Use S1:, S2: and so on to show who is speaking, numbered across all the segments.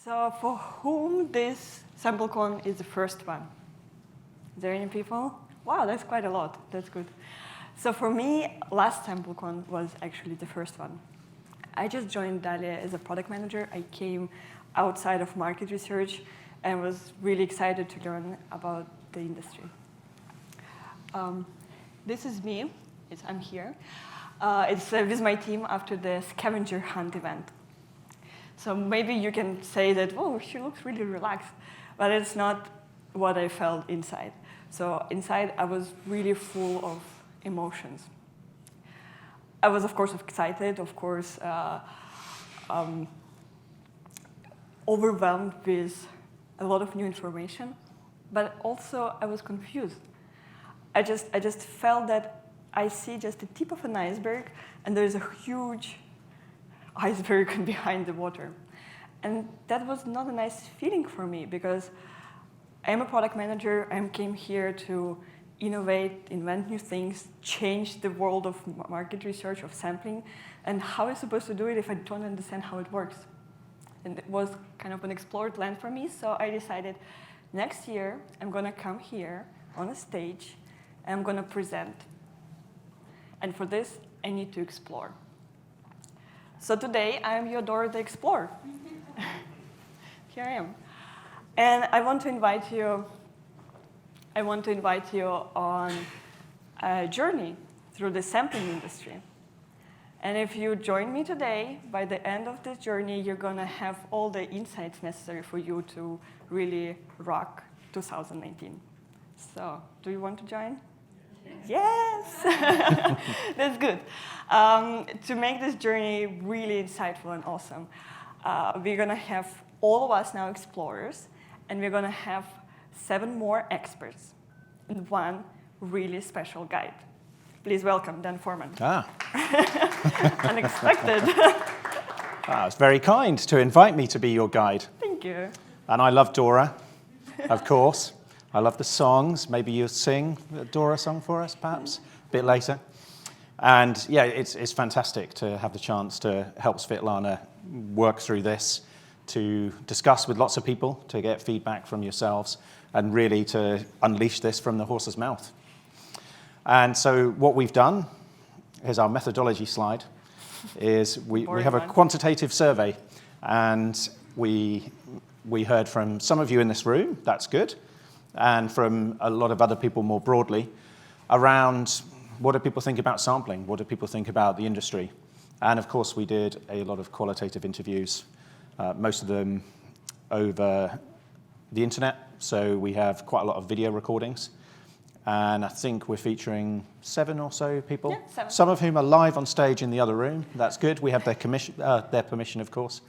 S1: So for whom this SampleCon is the first one? Is there any people? Wow, that's quite a lot. That's good. So for me, last SampleCon was actually the first one. I just joined Dalia as a product manager. I came outside of market research and was really excited to learn about the industry. This is me. I'm here. It's with my team after the scavenger hunt event. So maybe you can say that, oh, she looks really relaxed, but it's not what I felt inside. So inside, I was really full of emotions. I was, of course, excited, of course, overwhelmed with a lot of new information, but also I was confused. I just felt that I see just the tip of an iceberg, and there's a huge iceberg behind the water. And that was not a nice feeling for me, because I'm a product manager. I came here to innovate, invent new things, change the world of market research, of sampling. And how am I supposed to do it if I don't understand how it works? And it was kind of an explored land for me. So I decided next year, I'm going to come here on a stage, and I'm going to present. And for this, I need to explore. So today, I am your Dora the Explorer. Here I am. And I want to invite you on a journey through the sampling industry. And if you join me today, by the end of this journey, you're going to have all the insights necessary for you to really rock 2019. So, do you want to join? Yes! That's good. To make this journey really insightful and awesome, we're going to have all of us now explorers, and we're going to have 7 more experts and 1 really special guide. Please welcome Dan Foreman. Unexpected.
S2: It's very kind to invite me to be your guide.
S1: Thank you.
S2: And I love Dora, of course. I love the songs. Maybe you'll sing a Dora song for us, perhaps, a bit later. And yeah, it's fantastic to have the chance to help Svitlana work through this, to discuss with lots of people, to get feedback from yourselves, and really to unleash this from the horse's mouth. And so what we've done, here's our methodology slide, is we have a quantitative survey. And we heard from some of you in this room, that's good, and from a lot of other people more broadly, around what do people think about sampling? What do people think about the industry? And of course, we did a lot of qualitative interviews, most of them over the internet. So we have quite a lot of video recordings. And I think we're featuring 7 or so people,
S1: yeah, 7.
S2: Some of whom are live on stage in the other room. That's good. We have their permission, of course.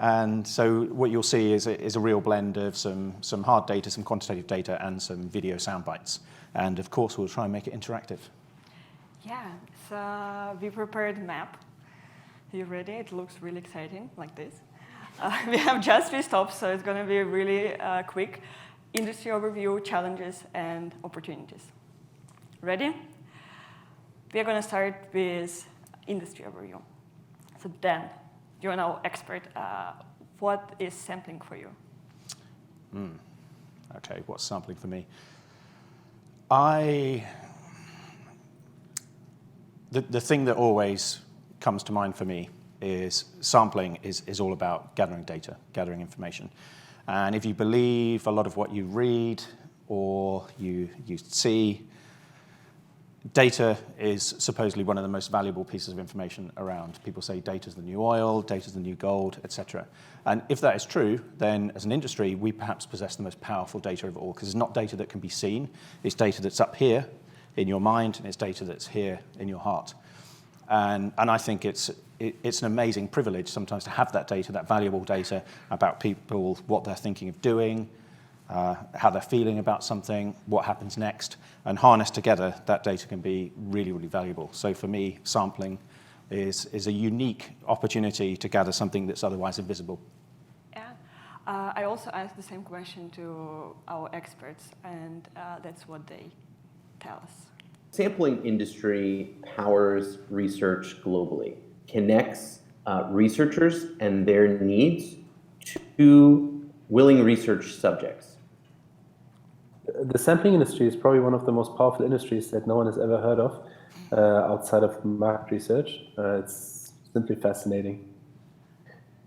S2: And so what you'll see is a real blend of some hard data, some quantitative data, and some video sound bites. And of course, we'll try and make it interactive.
S1: Yeah, so we prepared a map. Are you ready? It looks really exciting, like this. We have just 3 stops, so it's going to be really quick. Industry overview, challenges, and opportunities. Ready? We're going to start with industry overview. So Dan, you're now expert. What is sampling for you?
S2: Okay, what's sampling for me? The thing that always comes to mind for me is sampling is all about gathering data, gathering information. And if you believe a lot of what you read or you see, data is supposedly one of the most valuable pieces of information around. People say data is the new oil, data is the new gold, etc. And if that is true, then as an industry, we perhaps possess the most powerful data of all, because it's not data that can be seen. It's data that's up here in your mind, and it's data that's here in your heart. And I think it's an amazing privilege sometimes to have that data, that valuable data about people, what they're thinking of doing, how they're feeling about something, what happens next, and harnessed together, that data can be really, really valuable. So for me, sampling is a unique opportunity to gather something that's otherwise invisible.
S1: Yeah, I also asked the same question to our experts, and that's what they tell us.
S3: Sampling industry powers research globally, connects researchers and their needs to 2 willing research subjects.
S4: The sampling industry is probably one of the most powerful industries that no one has ever heard of outside of market research. It's simply fascinating.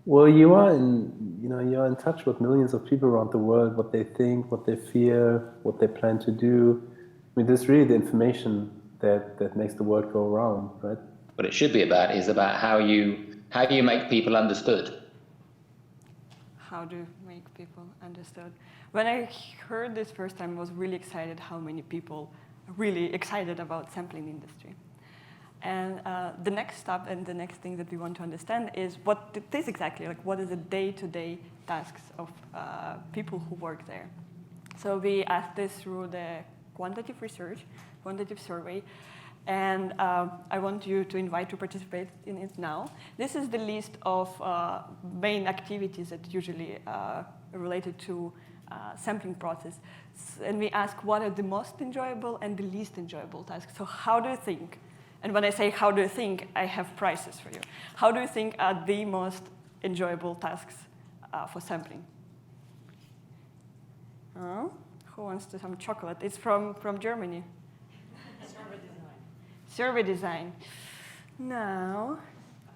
S4: Well, you're in touch with millions of people around the world, what they think, what they fear, what they plan to do. I mean, this is really the information that makes the world go around, right?
S5: What it should be about is about how you make people understood.
S1: How do you make people understood? When I heard this first time, I was really excited how many people are really excited about sampling industry. And the next step and the next thing that we want to understand is what it is exactly, like what is the day-to-day tasks of people who work there. So we asked this through the quantitative research, quantitative survey, and I want you to invite to participate in it now. This is the list of main activities that usually are related to sampling process. And we ask what are the most enjoyable and the least enjoyable tasks. So how do you think? And when I say how do you think, I have prizes for you. How do you think are the most enjoyable tasks for sampling? Who wants to some chocolate? It's from Germany.
S6: Survey design.
S1: Survey design. No.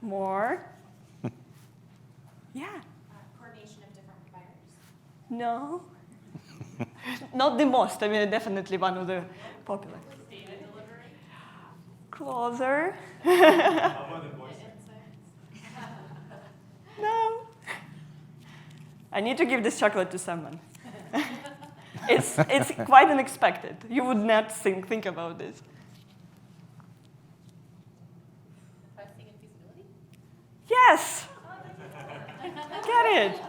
S1: More. Yeah.
S6: Coordination of different providers.
S1: No. Not the most. I mean, definitely one of the popular.
S6: Data delivery.
S1: Closer. No. I need to give this chocolate to someone. It's quite unexpected. You would not think about this.
S6: Pricing and feasibility.
S1: Yes. Get it.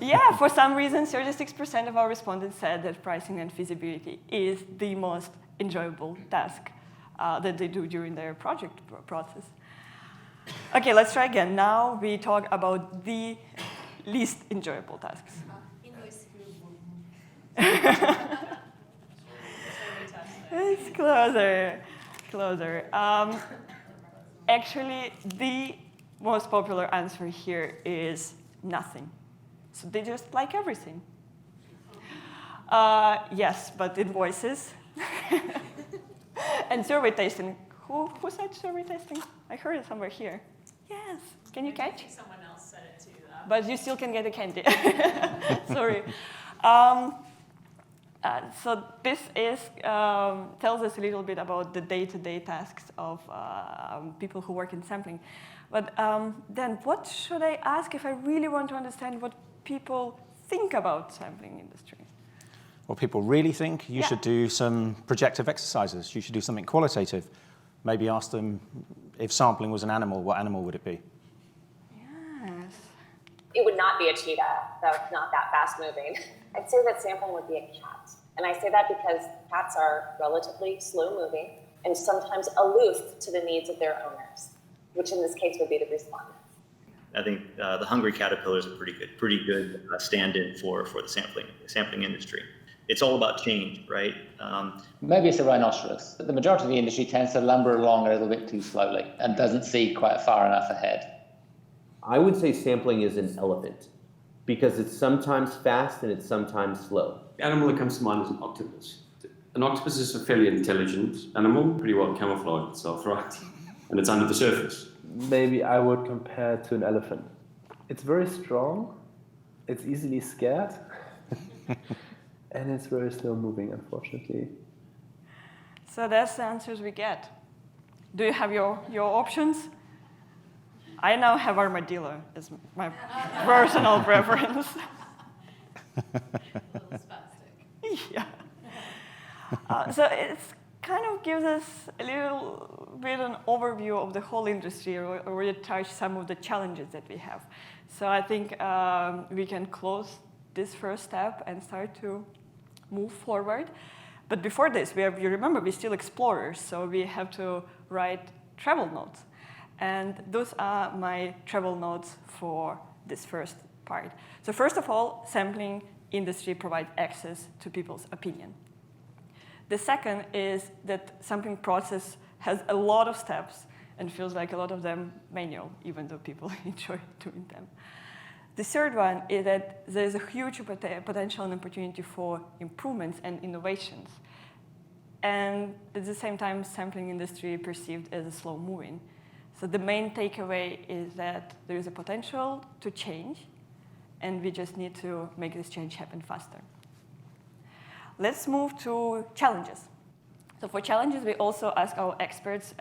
S1: Yeah, for some reason, 36% of our respondents said that pricing and feasibility is the most enjoyable task that they do during their project process. Okay, let's try again. Now we talk about the least enjoyable tasks.
S6: Invoice.
S1: It's closer. Actually, the most popular answer here is nothing. So they just like everything. Yes, but invoices. And survey testing. Who said survey testing? I heard it somewhere here. Yes. Can you catch?
S6: I think someone else said it too.
S1: But you still can get a candy. Sorry. So this tells us a little bit about the day-to-day tasks of people who work in sampling. But then what should I ask if I really want to understand what people think about sampling industry?
S2: What people really think, you should do some projective exercises. You should do something qualitative. Maybe ask them if sampling was an animal, what animal would it be?
S1: Yes.
S7: It would not be a cheetah, that's not that fast moving. I'd say that sampling would be a cat. And I say that because cats are relatively slow moving and sometimes aloof to the needs of their owners, which in this case would be the respondents.
S8: I think the hungry caterpillar is a pretty good stand-in for the sampling industry. It's all about change, right?
S5: Maybe it's a rhinoceros, but the majority of the industry tends to lumber along a little bit too slowly and doesn't see quite far enough ahead.
S3: I would say sampling is an elephant because it's sometimes fast and it's sometimes slow.
S9: The animal that comes to mind is an octopus. An octopus is a fairly intelligent animal, pretty well camouflaged itself, right? And it's under the surface.
S4: Maybe I would compare it to an elephant. It's very strong, it's easily scared, and it's very slow moving, unfortunately.
S1: So that's the answers we get. Do you have your options? I now have armadillo as my personal preference.
S6: A little spastic.
S1: Yeah. So it's kind of gives us a little bit an overview of the whole industry, or really touch some of the challenges that we have. So I think we can close this first step and start to move forward. But before this, you remember, we're still explorers, so we have to write travel notes. And those are my travel notes for this first part. So first of all, sampling industry provides access to people's opinion. The second is that sampling process has a lot of steps and feels like a lot of them manual, even though people enjoy doing them. The third one is that there's a huge potential and opportunity for improvements and innovations. And at the same time, sampling industry perceived as a slow moving. So the main takeaway is that there is a potential to change, and we just need to make this change happen faster. Let's move to challenges. So for challenges, we also ask our experts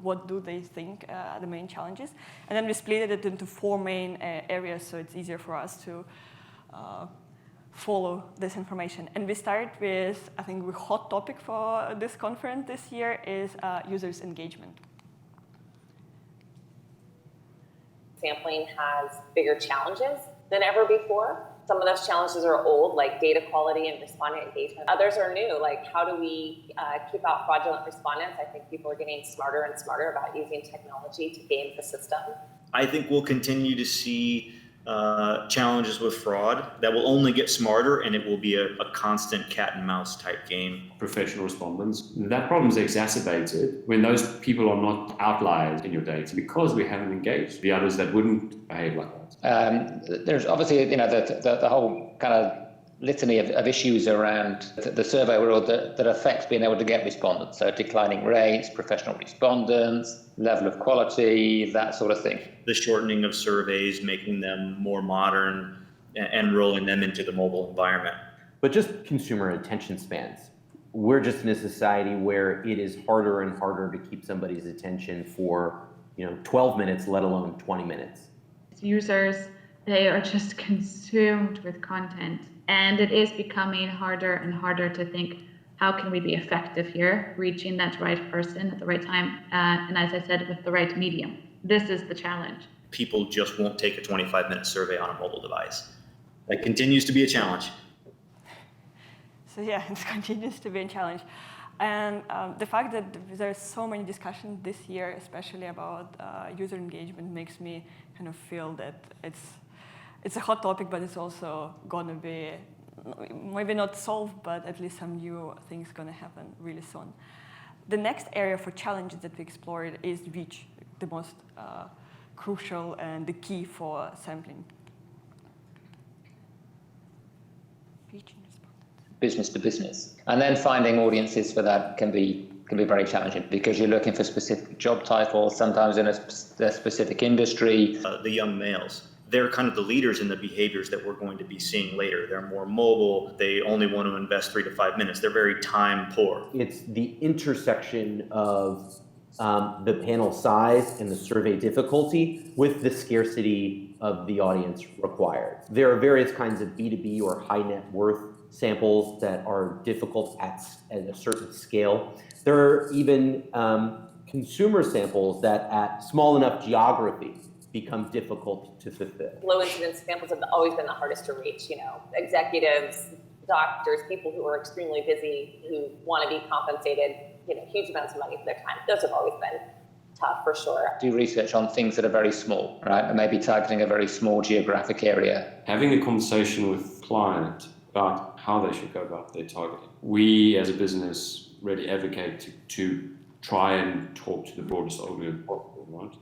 S1: what do they think are the main challenges. And then we split it into 4 main areas, so it's easier for us to follow this information. And we start with, I think, the hot topic for this conference this year is users' engagement.
S7: Sampling has bigger challenges than ever before. Some of those challenges are old, like data quality and respondent engagement. Others are new, like how do we keep out fraudulent respondents? I think people are getting smarter and smarter about using technology to game the system.
S8: I think we'll continue to see challenges with fraud that will only get smarter, and it will be a constant cat and mouse type game.
S9: Professional respondents. That problem is exacerbated when those people are not outliers in your data because we haven't engaged the others that wouldn't behave like that.
S5: There's obviously, the whole kind of litany of issues around the survey world that affects being able to get respondents. So declining rates, professional respondents, level of quality, that sort of thing.
S8: The shortening of surveys, making them more modern, and rolling them into the mobile environment.
S3: But just consumer attention spans. We're just in a society where it is harder and harder to keep somebody's attention for 12 minutes, let alone 20 minutes.
S10: Users, they are just consumed with content, and it is becoming harder and harder to think, how can we be effective here, reaching that right person at the right time, and as I said, with the right medium. This is the challenge.
S8: People just won't take a 25-minute survey on a mobile device. That continues to be a challenge.
S1: So yeah, it continues to be a challenge. And the fact that there's so many discussions this year, especially about user engagement, makes me kind of feel that it's a hot topic, but it's also going to be maybe not solved, but at least some new things going to happen really soon. The next area for challenges that we explored is reach, the most crucial and the key for sampling. Reach.
S5: Business to business, and then finding audiences for that can be very challenging because you're looking for specific job titles, sometimes in a specific industry.
S8: The young males, they're kind of the leaders in the behaviors that we're going to be seeing later. They're more mobile. They only want to invest 3 to 5 minutes. They're very time poor.
S3: It's the intersection of the panel size and the survey difficulty with the scarcity of the audience required. There are various kinds of B2B or high net worth samples that are difficult at a certain scale. There are even consumer samples that at small enough geography become difficult to fulfill. Low incidence samples have always been the hardest to reach, executives, doctors, people who are extremely busy, who want to be compensated, huge amounts of money for their time. Those have always been tough for sure.
S5: Do research on things that are very small, right? And maybe targeting a very small geographic area.
S9: Having a conversation with client about how they should go about their targeting. We as a business really advocate to try and talk to the broadest audience possible, right?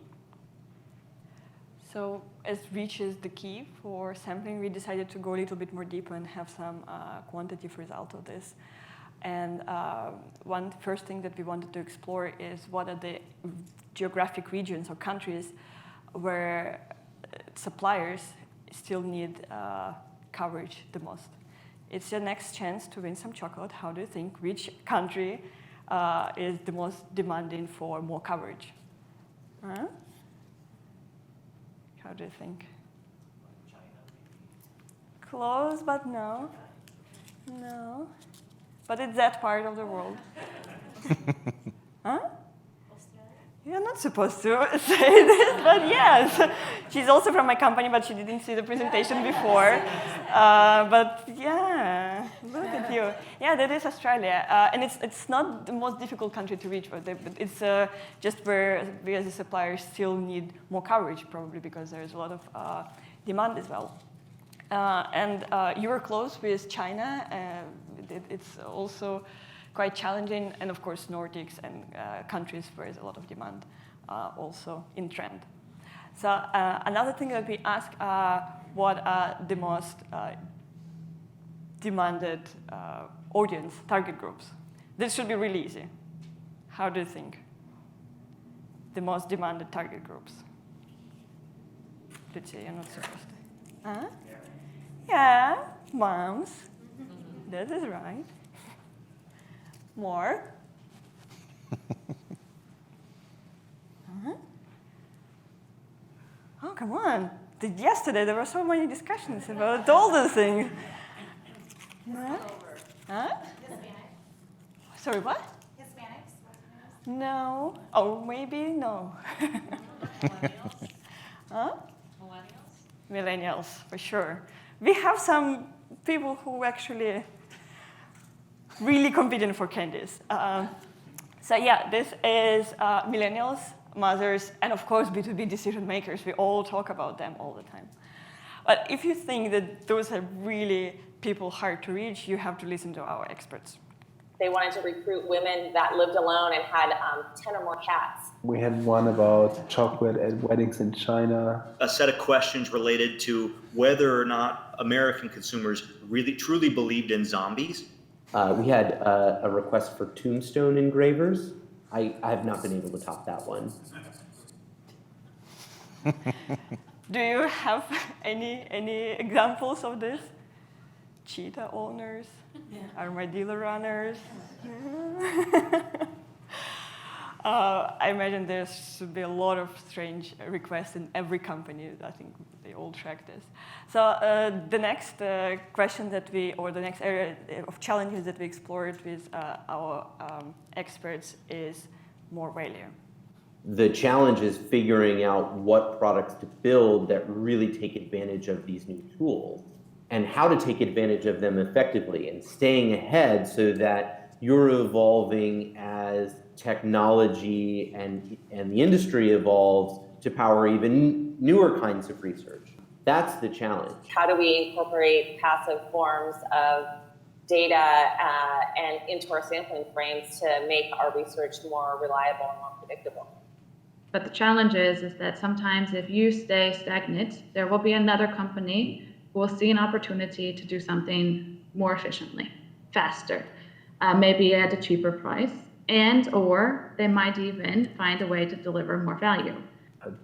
S1: So as reach is the key for sampling, we decided to go a little bit more deeper and have some quantitative result of this. And one first thing that we wanted to explore is what are the geographic regions or countries where suppliers still need coverage the most. It's your next chance to win some chocolate. How do you think which country is the most demanding for more coverage? Huh? How do you think?
S2: China, maybe.
S1: Close, but no. No. But it's that part of the world. Huh? You're not supposed to say this, but yes. She's also from my company, but she didn't see the presentation before. But yeah, look at you. Yeah, that is Australia. And it's not the most difficult country to reach, but it's just where we as a supplier still need more coverage, probably because there's a lot of demand as well. And you were close with China. It's also quite challenging, and of course Nordics and countries where there's a lot of demand also in trend. So another thing that we ask what are the most demanded audience, target groups. This should be really easy. How do you think? The most demanded target groups. Lucia, you're not supposed to. Huh? Yeah, moms. That is right. More? Huh? Oh, come on. Yesterday there were so many discussions about all those things. Huh? Huh?
S6: Hispanic.
S1: Sorry, what?
S6: Hispanics.
S1: No. Oh, maybe no.
S6: Millennials.
S1: Huh?
S6: Millennials.
S1: Millennials, for sure. We have some people who actually really competing for candies. So yeah, this is millennials, mothers, and of course B2B decision makers. We all talk about them all the time. But if you think that those are really people hard to reach, you have to listen to our experts.
S7: They wanted to recruit women that lived alone and had 10 or more cats.
S4: We had one about chocolate at weddings in China.
S8: A set of questions related to whether or not American consumers really truly believed in zombies.
S3: We had a request for tombstone engravers. I have not been able to top that one.
S1: Do you have any examples of this? Cheetah owners, armadillo runners. I imagine there should be a lot of strange requests in every company. I think they all track this. So the next question that the next area of challenges that we explored with our experts is more value.
S3: The challenge is figuring out what products to build that really take advantage of these new tools and how to take advantage of them effectively and staying ahead so that you're evolving as technology and the industry evolves to power even newer kinds of research. That's the challenge.
S7: How do we incorporate passive forms of data and into our sampling frames to make our research more reliable and more predictable?
S10: But the challenge is that sometimes if you stay stagnant, there will be another company who will see an opportunity to do something more efficiently, faster, maybe at a cheaper price, and or they might even find a way to deliver more value.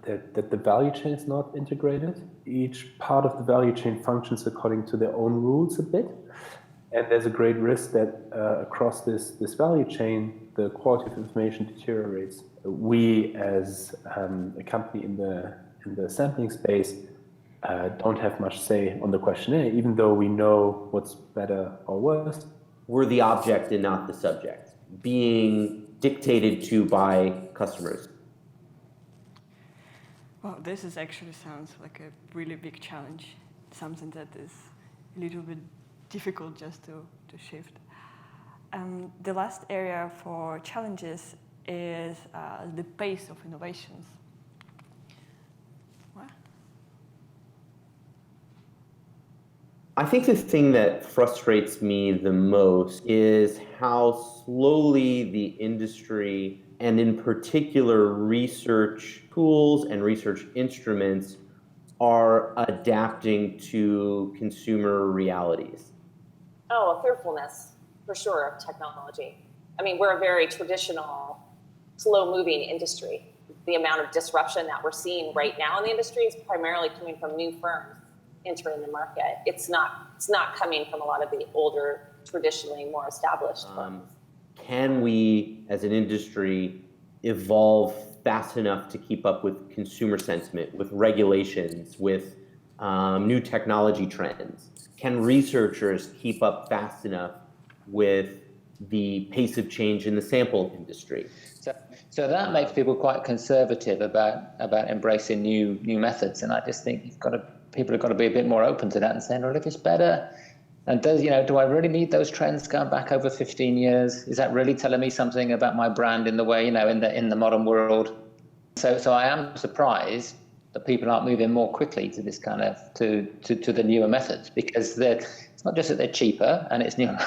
S4: That the value chain is not integrated. Each part of the value chain functions according to their own rules a bit. And there's a great risk that across this value chain, the quality of information deteriorates. We, as a company in the sampling space, don't have much say on the questionnaire, even though we know what's better or worse.
S3: We're the object and not the subject, being dictated to by customers.
S1: Well, this actually sounds like a really big challenge, something that is a little bit difficult just to shift. The last area for challenges is the pace of innovations. What?
S3: I think the thing that frustrates me the most is how slowly the industry, and in particular research tools and research instruments, are adapting to consumer realities.
S7: Oh, a fearfulness, for sure, of technology. I mean, we're a very traditional, slow-moving industry. The amount of disruption that we're seeing right now in the industry is primarily coming from new firms entering the market. It's not coming from a lot of the older, traditionally more established firms.
S3: Can we, as an industry, evolve fast enough to keep up with consumer sentiment, with regulations, with new technology trends? Can researchers keep up fast enough with the pace of change in the sample industry?
S5: So that makes people quite conservative about embracing new methods, and I just think people have got to be a bit more open to that and saying, well, if it's better, and do I really need those trends going back over 15 years? Is that really telling me something about my brand in the way, in the modern world? So I am surprised that people aren't moving more quickly to this kind of to the newer methods, because it's not just that they're cheaper and it's newer,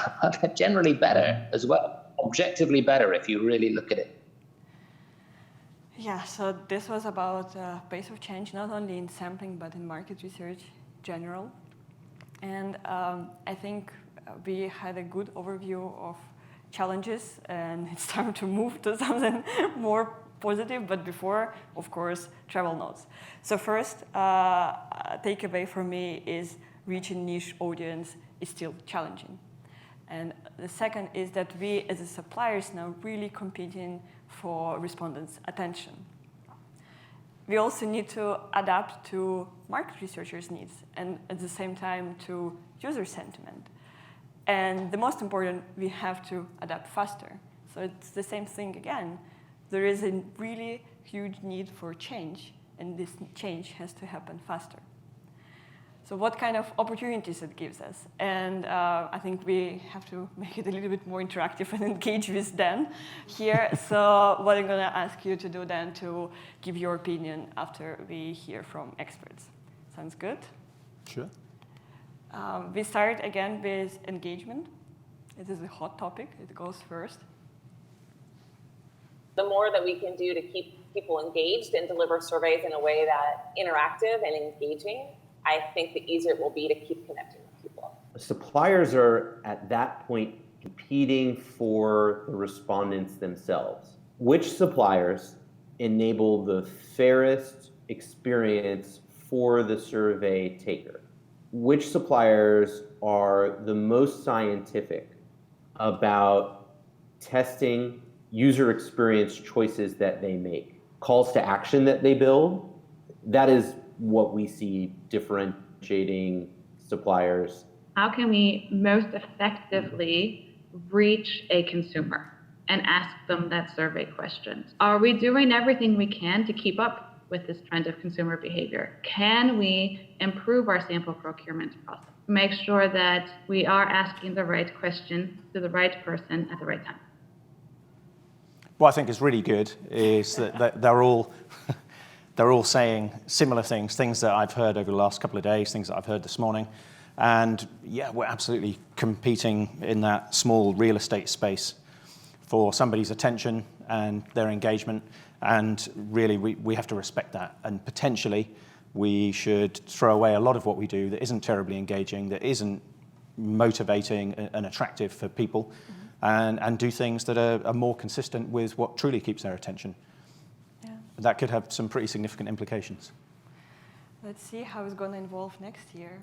S5: they're generally better as well, objectively better if you really look at it.
S1: Yeah, so this was about pace of change, not only in sampling, but in market research, general. And I think we had a good overview of challenges, and it's time to move to something more positive. But before, of course, travel notes. So first, takeaway for me is reaching niche audience is still challenging. And the second is that we, as a suppliers, now really competing for respondents' attention. We also need to adapt to market researchers' needs and at the same time to user sentiment. And the most important, we have to adapt faster. So it's the same thing again. There is a really huge need for change, and this change has to happen faster. So what kind of opportunities it gives us? And I think we have to make it a little bit more interactive and engage with Dan here. So what I'm going to ask you to do then to give your opinion after we hear from experts. Sounds good?
S2: Sure.
S1: We start again with engagement. It is a hot topic. It goes first.
S7: The more that we can do to keep people engaged and deliver surveys in a way that interactive and engaging, I think the easier it will be to keep connecting with people.
S3: Suppliers are at that point competing for the respondents themselves. Which suppliers enable the fairest experience for the survey taker? Which suppliers are the most scientific about testing user experience choices that they make, calls to action that they build? That is what we see differentiating suppliers.
S10: How can we most effectively reach a consumer and ask them that survey question? Are we doing everything we can to keep up with this trend of consumer behavior? Can we improve our sample procurement process? Make sure that we are asking the right question to the right person at the right time.
S2: What I think is really good is that they're all saying similar things that I've heard over the last couple of days, things that I've heard this morning. And yeah, we're absolutely competing in that small real estate space for somebody's attention and their engagement. And really, we have to respect that. And potentially, we should throw away a lot of what we do that isn't terribly engaging, that isn't motivating and attractive for people, and do things that are more consistent with what truly keeps their attention. Yeah. That could have some pretty significant implications.
S1: Let's see how it's going to evolve next year.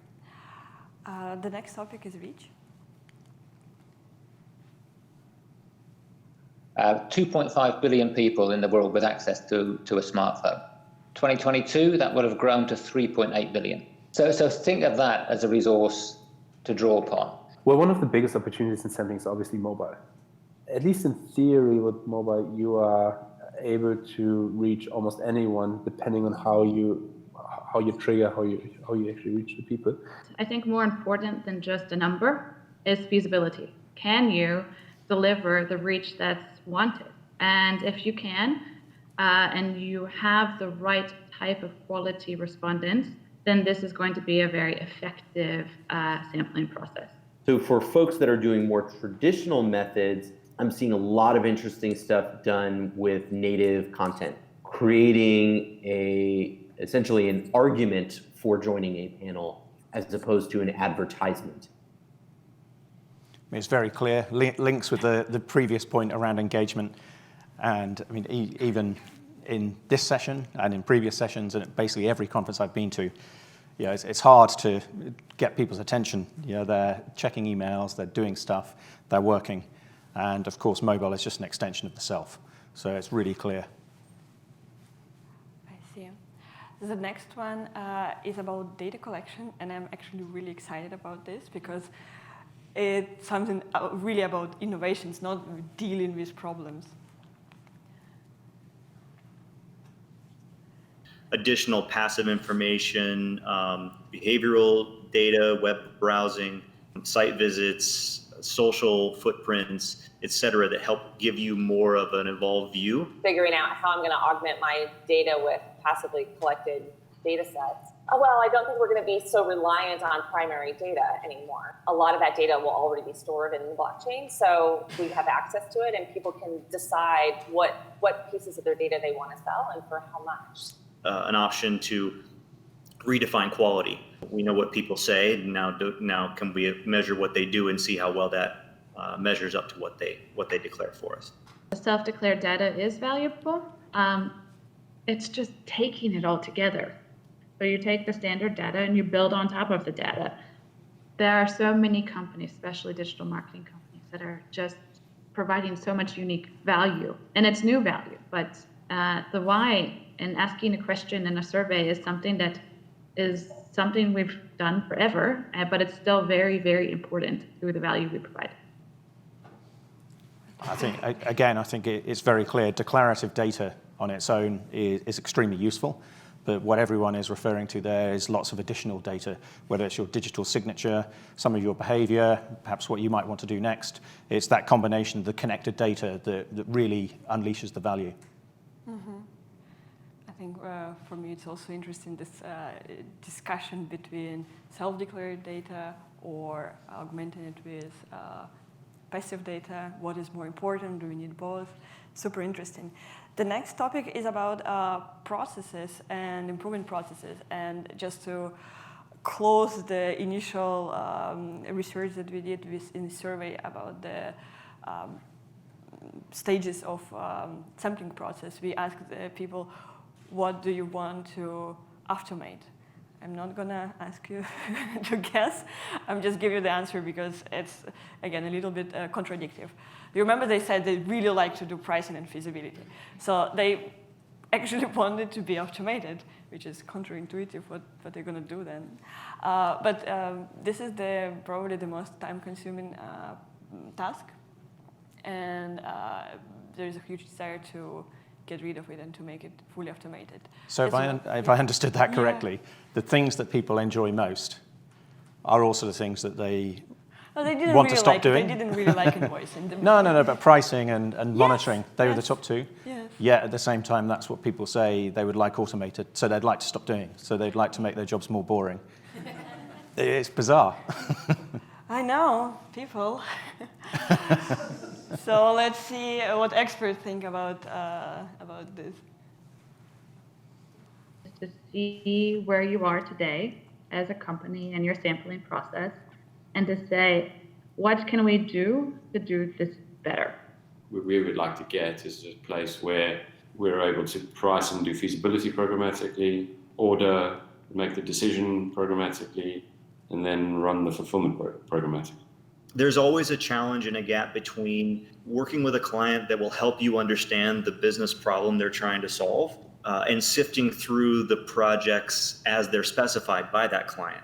S1: The next topic is reach.
S5: 2.5 billion people in the world with access to a smartphone. 2022, that would have grown to 3.8 billion. So think of that as a resource to draw upon.
S4: Well, one of the biggest opportunities in sampling is obviously mobile. At least in theory, with mobile, you are able to reach almost anyone, depending on how you trigger, how you actually reach the people.
S10: I think more important than just a number is feasibility. Can you deliver the reach that's wanted? And if you can, and you have the right type of quality respondents, then this is going to be a very effective sampling process.
S3: So for folks that are doing more traditional methods, I'm seeing a lot of interesting stuff done with native content, creating essentially an argument for joining a panel as opposed to an advertisement.
S2: I mean, it's very clear, links with the previous point around engagement. And I mean, even in this session and in previous sessions and at basically every conference I've been to, it's hard to get people's attention. They're checking emails, they're doing stuff, they're working. And of course, mobile is just an extension of the self. So it's really clear.
S1: I see. The next one is about data collection, and I'm actually really excited about this because it's something really about innovations, not dealing with problems.
S8: Additional passive information, behavioral data, web browsing, site visits, social footprints, et cetera, that help give you more of an evolved view.
S7: Figuring out how I'm going to augment my data with passively collected data sets. Well, I don't think we're going to be so reliant on primary data anymore. A lot of that data will already be stored in the blockchain, so we have access to it and people can decide what pieces of their data they want to sell and for how much.
S8: An option to redefine quality. We know what people say. Now can we measure what they do and see how well that measures up to what they declare for us?
S10: The self-declared data is valuable. It's just taking it all together. So you take the standard data and you build on top of the data. There are so many companies, especially digital marketing companies, that are just providing so much unique value, and it's new value. But the why and asking a question in a survey is something we've done forever, but it's still very, very important through the value we provide.
S2: I think it's very clear. Declarative data on its own is extremely useful, but what everyone is referring to there is lots of additional data, whether it's your digital signature, some of your behavior, perhaps what you might want to do next. It's that combination of the connected data that really unleashes the value.
S1: Mm-hmm. I think for me it's also interesting this discussion between self-declared data or augmenting it with passive data. What is more important? Do we need both? Super interesting. The next topic is about processes and improving processes. And just to close the initial research that we did in the survey about the stages of sampling process, we asked people, what do you want to automate? I'm not going to ask you to guess. I'm just giving you the answer because it's, again, a little bit contradictory. You remember they said they really like to do pricing and feasibility. So they actually wanted to be automated, which is counterintuitive what they're going to do then. But this is probably the most time-consuming task. And there's a huge desire to get rid of it and to make it fully automated.
S2: So if I understood that correctly, the things that people enjoy most are also the things that they want to stop doing?
S1: They didn't really like invoicing.
S2: No, but pricing and monitoring, they were the top two.
S1: Yes.
S2: Yet at the same time, that's what people say they would like automated, so they'd like to stop doing. So they'd like to make their jobs more boring. It's bizarre.
S1: I know, people. So let's see what experts think about this.
S10: To see where you are today as a company and your sampling process, and to say, what can we do to do this better?
S9: What we would like to get is a place where we're able to price and do feasibility programmatically, order, make the decision programmatically, and then run the fulfillment programmatically.
S8: There's always a challenge and a gap between working with a client that will help you understand the business problem they're trying to solve and sifting through the projects as they're specified by that client.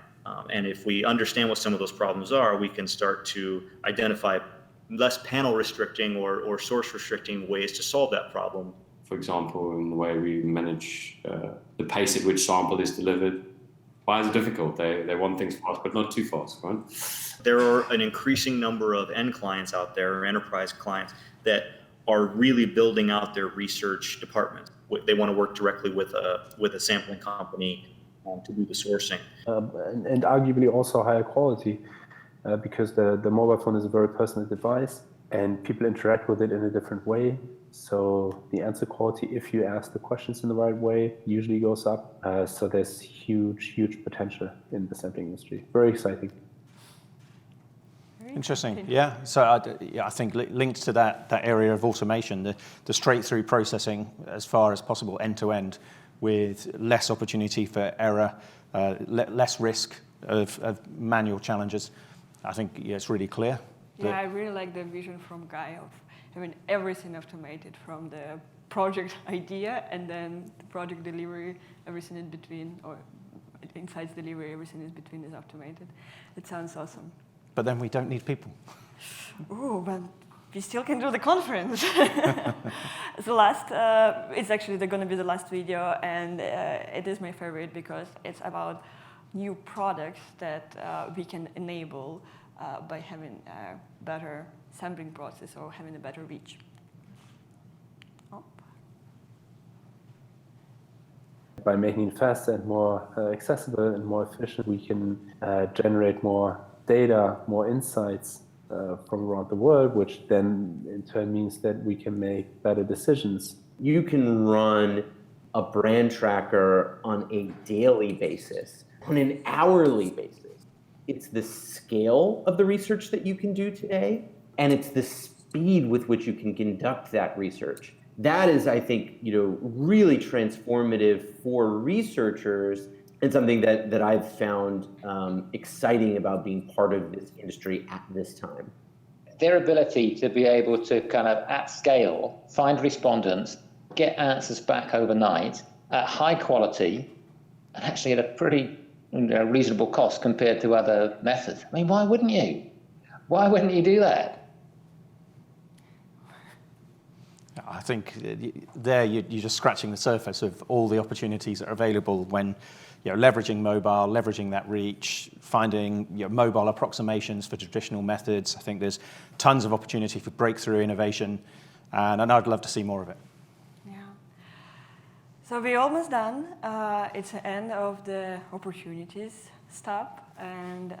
S8: And if we understand what some of those problems are, we can start to identify less panel restricting or source restricting ways to solve that problem.
S9: For example, in the way we manage the pace at which sample is delivered. Buyers are difficult. They want things fast, but not too fast, right?
S8: There are an increasing number of end clients out there, or enterprise clients, that are really building out their research department. They want to work directly with a sampling company to do the sourcing.
S4: And arguably also higher quality, because the mobile phone is a very personal device, and people interact with it in a different way. So the answer quality, if you ask the questions in the right way, usually goes up. So there's huge potential in the sampling industry. Very exciting.
S2: Interesting. Yeah. So I think linked to that area of automation, the straight-through processing as far as possible, end-to-end, with less opportunity for error, less risk of manual challenges. I think it's really clear.
S1: Yeah, I really like the vision from Guy of having everything automated, from the project idea and then the project delivery, everything in between, or insights delivery, everything in between is automated. It sounds awesome.
S2: But then we don't need people.
S1: Ooh, but we still can do the conference. The last, it's actually going to be the last video, and it is my favorite because it's about new products that we can enable by having a better sampling process or having a better reach. Oh.
S4: By making it faster and more accessible and more efficient, we can generate more data, more insights from around the world, which then in turn means that we can make better decisions.
S3: You can run a brand tracker on a daily basis on an hourly basis. It's the scale of the research that you can do today, and it's the speed with which you can conduct that research. That is, I think, really transformative for researchers, and something that I've found exciting about being part of this industry at this time.
S5: Their ability to be able to kind of at scale find respondents, get answers back overnight at high quality, and actually at a pretty reasonable cost compared to other methods. I mean, why wouldn't you? Why wouldn't you do that?
S2: I think there you're just scratching the surface of all the opportunities that are available when leveraging mobile, leveraging that reach, finding mobile approximations for traditional methods. I think there's tons of opportunity for breakthrough innovation, and I'd love to see more of it.
S1: Yeah. So we're almost done. It's the end of the opportunities stop, and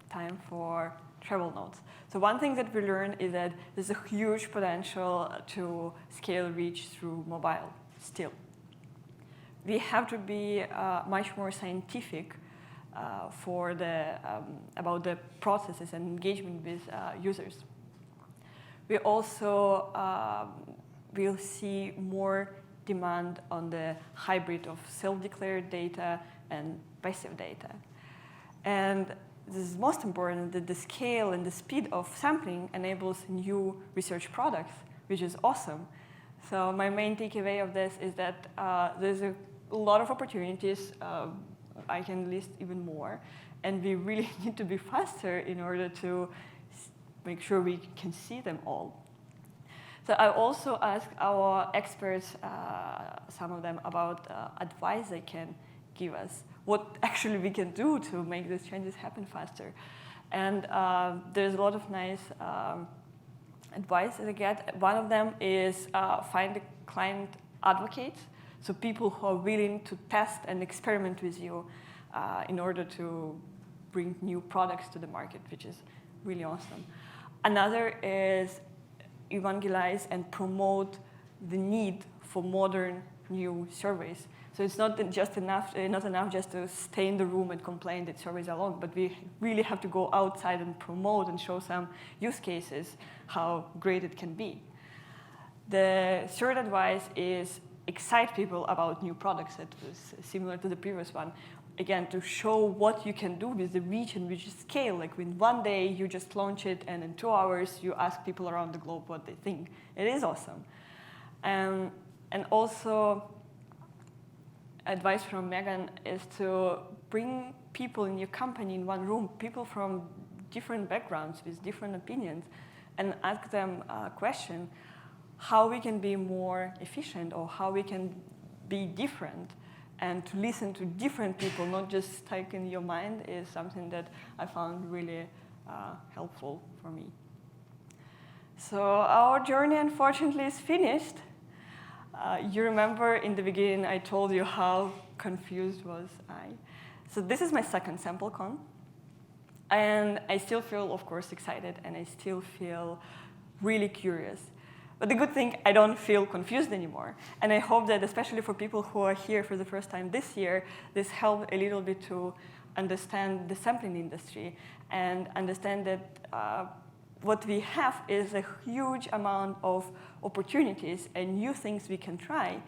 S1: time for travel notes. So one thing that we learned is that there's a huge potential to scale reach through mobile still. We have to be much more scientific about the processes and engagement with users. We also will see more demand on the hybrid of self-declared data and passive data. And this is most important, that the scale and the speed of sampling enables new research products, which is awesome. So my main takeaway of this is that there's a lot of opportunities. I can list even more. And we really need to be faster in order to make sure we can see them all. So I also asked our experts, some of them, about advice they can give us, what actually we can do to make these changes happen faster. And there's a lot of nice advice that I get. One of them is find a client advocate, so people who are willing to test and experiment with you in order to bring new products to the market, which is really awesome. Another is evangelize and promote the need for modern new surveys. So it's not enough just to stay in the room and complain that surveys are long, but we really have to go outside and promote and show some use cases how great it can be. The third advice is excite people about new products. That was similar to the previous one. Again, to show what you can do with the reach and with the scale. Like in one day, you just launch it, and in 2 hours, you ask people around the globe what they think. It is awesome. And also, advice from Megan is to bring people in your company in one room, people from different backgrounds with different opinions, and ask them a question, how we can be more efficient or how we can be different. And to listen to different people, not just stuck in your mind, is something that I found really helpful for me. So our journey, unfortunately, is finished. You remember in the beginning I told you how confused was I. So this is my second SampleCon. And I still feel, of course, excited, and I still feel really curious. But the good thing, I don't feel confused anymore. And I hope that, especially for people who are here for the first time this year, this helped a little bit to understand the sampling industry and understand that what we have is a huge amount of opportunities and new things we can try.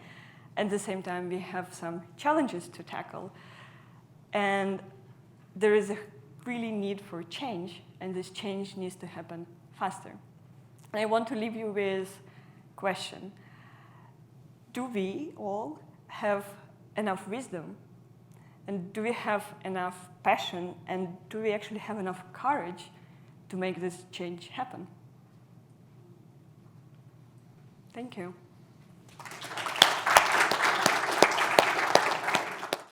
S1: At the same time, we have some challenges to tackle. And there is a really need for change, and this change needs to happen faster. And I want to leave you with a question. Do we all have enough wisdom? And do we have enough passion? And do we actually have enough courage to make this change happen? Thank you.